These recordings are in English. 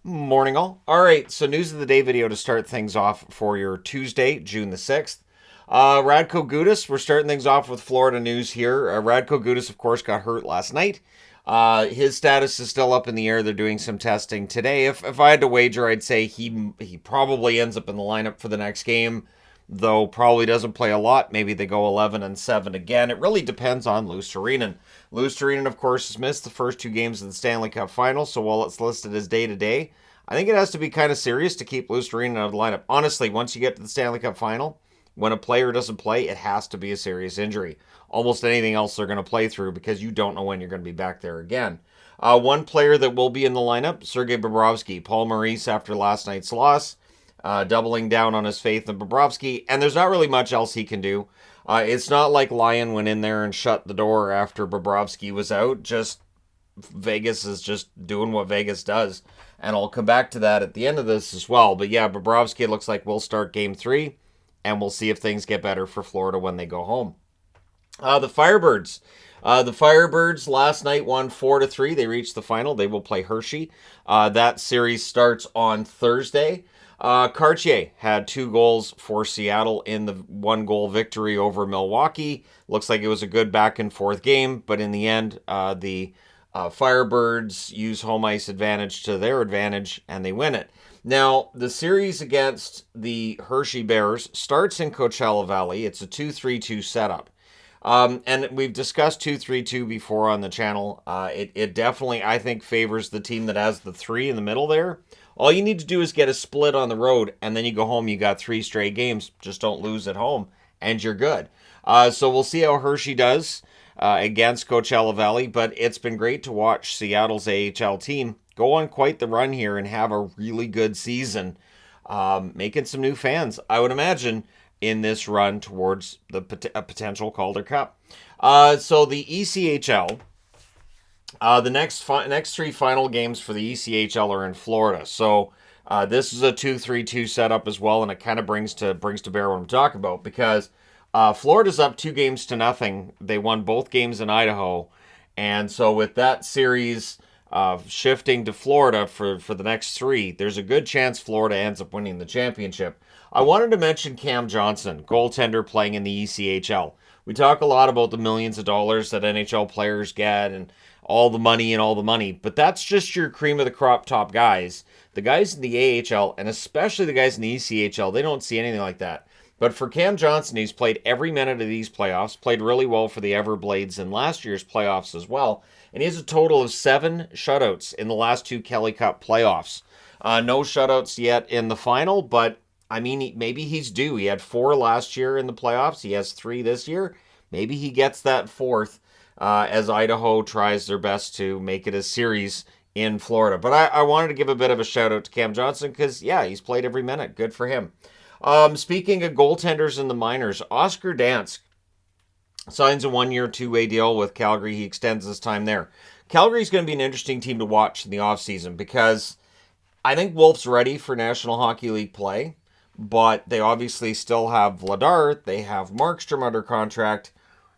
Morning all. All right, so news of the day video to start things off for your Tuesday, June the 6th. Radko Gudas, we're starting things off with Florida news here. Radko Gudas, of course, got hurt last night. His status is still up in the air. They're doing some testing today. If I had to wager, I'd say he probably ends up in the lineup for the next game, though probably doesn't play a lot. Maybe they go 11-7 again. It really depends on Luostarinen. Luostarinen, of course, has missed the first two games of the Stanley Cup Final, so while it's listed as day-to-day, I think it has to be kind of serious to keep Luostarinen out of the lineup. Honestly, once you get to the Stanley Cup Final, when a player doesn't play, it has to be a serious injury. Almost anything else they're going to play through because you don't know when you're going to be back there again. One player that will be in the lineup, Sergei Bobrovsky. Paul Maurice, after last night's loss, doubling down on his faith in Bobrovsky, and there's not really much else he can do. It's not like Lyon went in there and shut the door after Bobrovsky was out. Just Vegas is just doing what Vegas does. And I'll come back to that at the end of this as well. But yeah, Bobrovsky looks like we'll start game 3, and we'll see if things get better for Florida when they go home. The Firebirds. The Firebirds last night won 4-3. They reached the final. They will play Hershey. That series starts on Thursday. Cartier had 2 goals for Seattle in the 1-goal victory over Milwaukee. Looks like it was a good back and forth game, but in the end, the Firebirds use home ice advantage to their advantage, and they win it. Now, the series against the Hershey Bears starts in Coachella Valley. It's a 2-3-2 setup. And we've discussed 2-3-2 before on the channel. It definitely, I think, favors the team that has the 3 in the middle there. All you need to do is get a split on the road, and then you go home, you got 3 straight games. Just don't lose at home, and you're good. So we'll see how Hershey does against Coachella Valley, but it's been great to watch Seattle's AHL team go on quite the run here and have a really good season, making some new fans, I would imagine, in this run towards a potential Calder Cup. So the ECHL, the next 3 final games for the ECHL are in Florida. So this is a 2-3-2 setup as well, and it kind of brings to bear what I'm talking about, because Florida's up 2-0. They won both games in Idaho, and so with that series shifting to Florida for the next 3, there's a good chance Florida ends up winning the championship. I wanted to mention Cam Johnson, goaltender playing in the ECHL. We talk a lot about the millions of dollars that NHL players get and all the money, but that's just your cream of the crop top guys. The guys in the AHL, and especially the guys in the ECHL, they don't see anything like that. But for Cam Johnson, he's played every minute of these playoffs, played really well for the Everblades in last year's playoffs as well, and he has a total of 7 shutouts in the last 2 Kelly Cup playoffs. No shutouts yet in the final, but I mean, maybe he's due. He had 4 last year in the playoffs. He has 3 this year. Maybe he gets that 4th as Idaho tries their best to make it a series in Florida. But I wanted to give a bit of a shout out to Cam Johnson because, yeah, he's played every minute. Good for him. Speaking of goaltenders in the minors, Oscar Dansk signs a 1-year, 2-way deal with Calgary. He extends his time there. Calgary's going to be an interesting team to watch in the offseason because I think Wolf's ready for National Hockey League play, but they obviously still have Vladar. They have Markstrom under contract.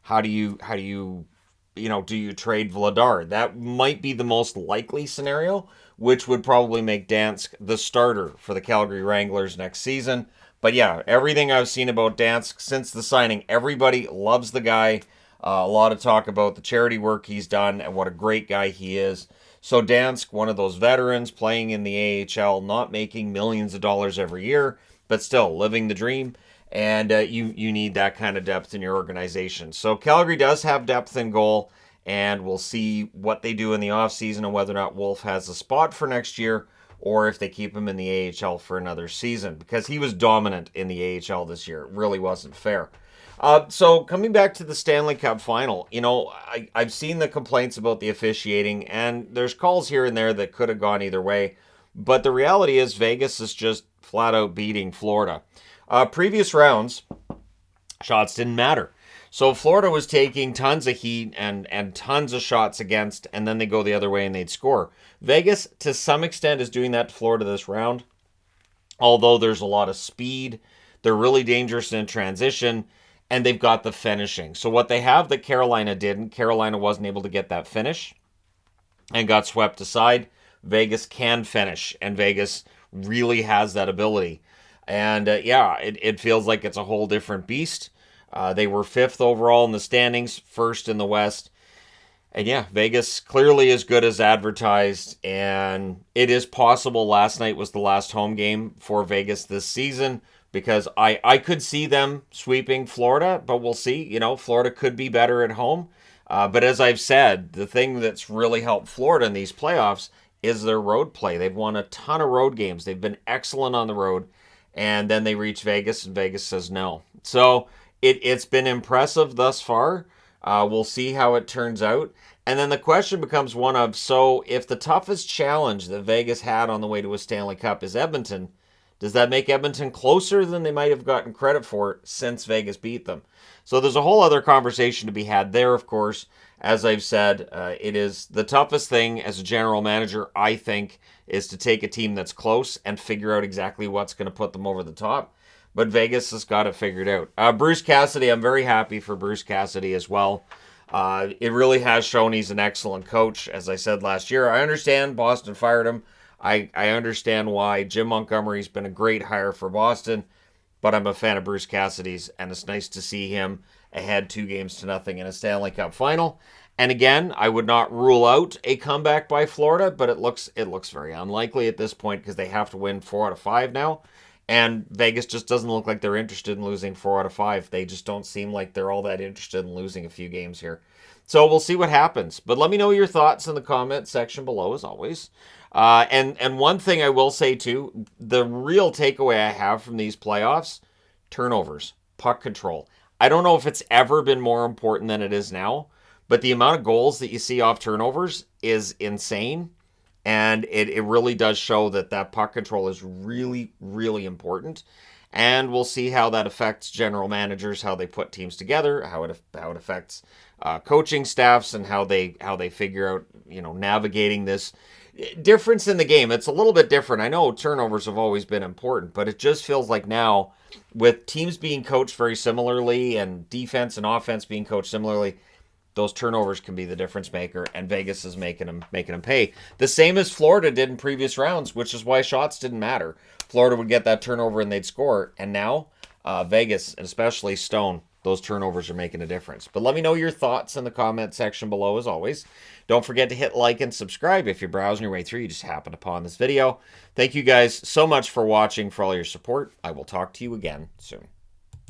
How do you do you trade Vladar? That might be the most likely scenario, which would probably make Dansk the starter for the Calgary Wranglers next season. But yeah, everything I've seen about Dansk since the signing, everybody loves the guy. A lot of talk about the charity work he's done and what a great guy he is. So Dansk, one of those veterans playing in the AHL, not making millions of dollars every year, but still living the dream. And you need that kind of depth in your organization. So Calgary does have depth in goal, and we'll see what they do in the offseason and whether or not Wolf has a spot for next year or if they keep him in the AHL for another season, because he was dominant in the AHL this year. It really wasn't fair. So coming back to the Stanley Cup Final, I've seen the complaints about the officiating, and there's calls here and there that could have gone either way. But the reality is Vegas is just flat out beating Florida. Previous rounds, shots didn't matter. So Florida was taking tons of heat and tons of shots against, and then they go the other way and they'd score. Vegas, to some extent, is doing that to Florida this round. Although there's a lot of speed, they're really dangerous in transition, and they've got the finishing. So what they have that Carolina didn't, Carolina wasn't able to get that finish and got swept aside. Vegas can finish, and Vegas really has that ability. And it feels like it's a whole different beast. They were 5th overall in the standings, 1st in the West. And yeah, Vegas clearly as good as advertised, and it is possible last night was the last home game for Vegas this season, because I could see them sweeping Florida, but we'll see. You know, Florida could be better at home. But as I've said, the thing that's really helped Florida in these playoffs is their road play. They've won a ton of road games. They've been excellent on the road, and then they reach Vegas, and Vegas says no. So it's been impressive thus far. We'll see how it turns out. And then the question becomes one of, so if the toughest challenge that Vegas had on the way to a Stanley Cup is Edmonton, does that make Edmonton closer than they might have gotten credit for since Vegas beat them? So there's a whole other conversation to be had there, of course. As I've said, it is the toughest thing as a general manager, I think, is to take a team that's close and figure out exactly what's going to put them over the top. But Vegas has got it figured out. Bruce Cassidy, I'm very happy for Bruce Cassidy as well. It really has shown he's an excellent coach. As I said last year, I understand Boston fired him. I understand why. Jim Montgomery's been a great hire for Boston, but I'm a fan of Bruce Cassidy's, and it's nice to see him ahead 2-0 in a Stanley Cup final. And again, I would not rule out a comeback by Florida, but it looks very unlikely at this point because they have to win 4 out of 5 now. And Vegas just doesn't look like they're interested in losing 4 out of 5. They just don't seem like they're all that interested in losing a few games here. So we'll see what happens. But let me know your thoughts in the comment section below, as always. And one thing I will say, too, the real takeaway I have from these playoffs, turnovers, puck control. I don't know if it's ever been more important than it is now, but the amount of goals that you see off turnovers is insane. And it really does show that puck control is really, really important. And we'll see how that affects general managers, how they put teams together, how it affects coaching staffs, and how they figure out, navigating this difference in the game. It's a little bit different. I know turnovers have always been important, but it just feels like now, with teams being coached very similarly and defense and offense being coached similarly, those turnovers can be the difference maker, and Vegas is making them pay. The same as Florida did in previous rounds, which is why shots didn't matter. Florida would get that turnover and they'd score, and now Vegas, and especially Stone, those turnovers are making a difference. But let me know your thoughts in the comment section below, as always. Don't forget to hit like and subscribe if you're browsing your way through. You just happened upon this video. Thank you guys so much for watching, for all your support. I will talk to you again soon.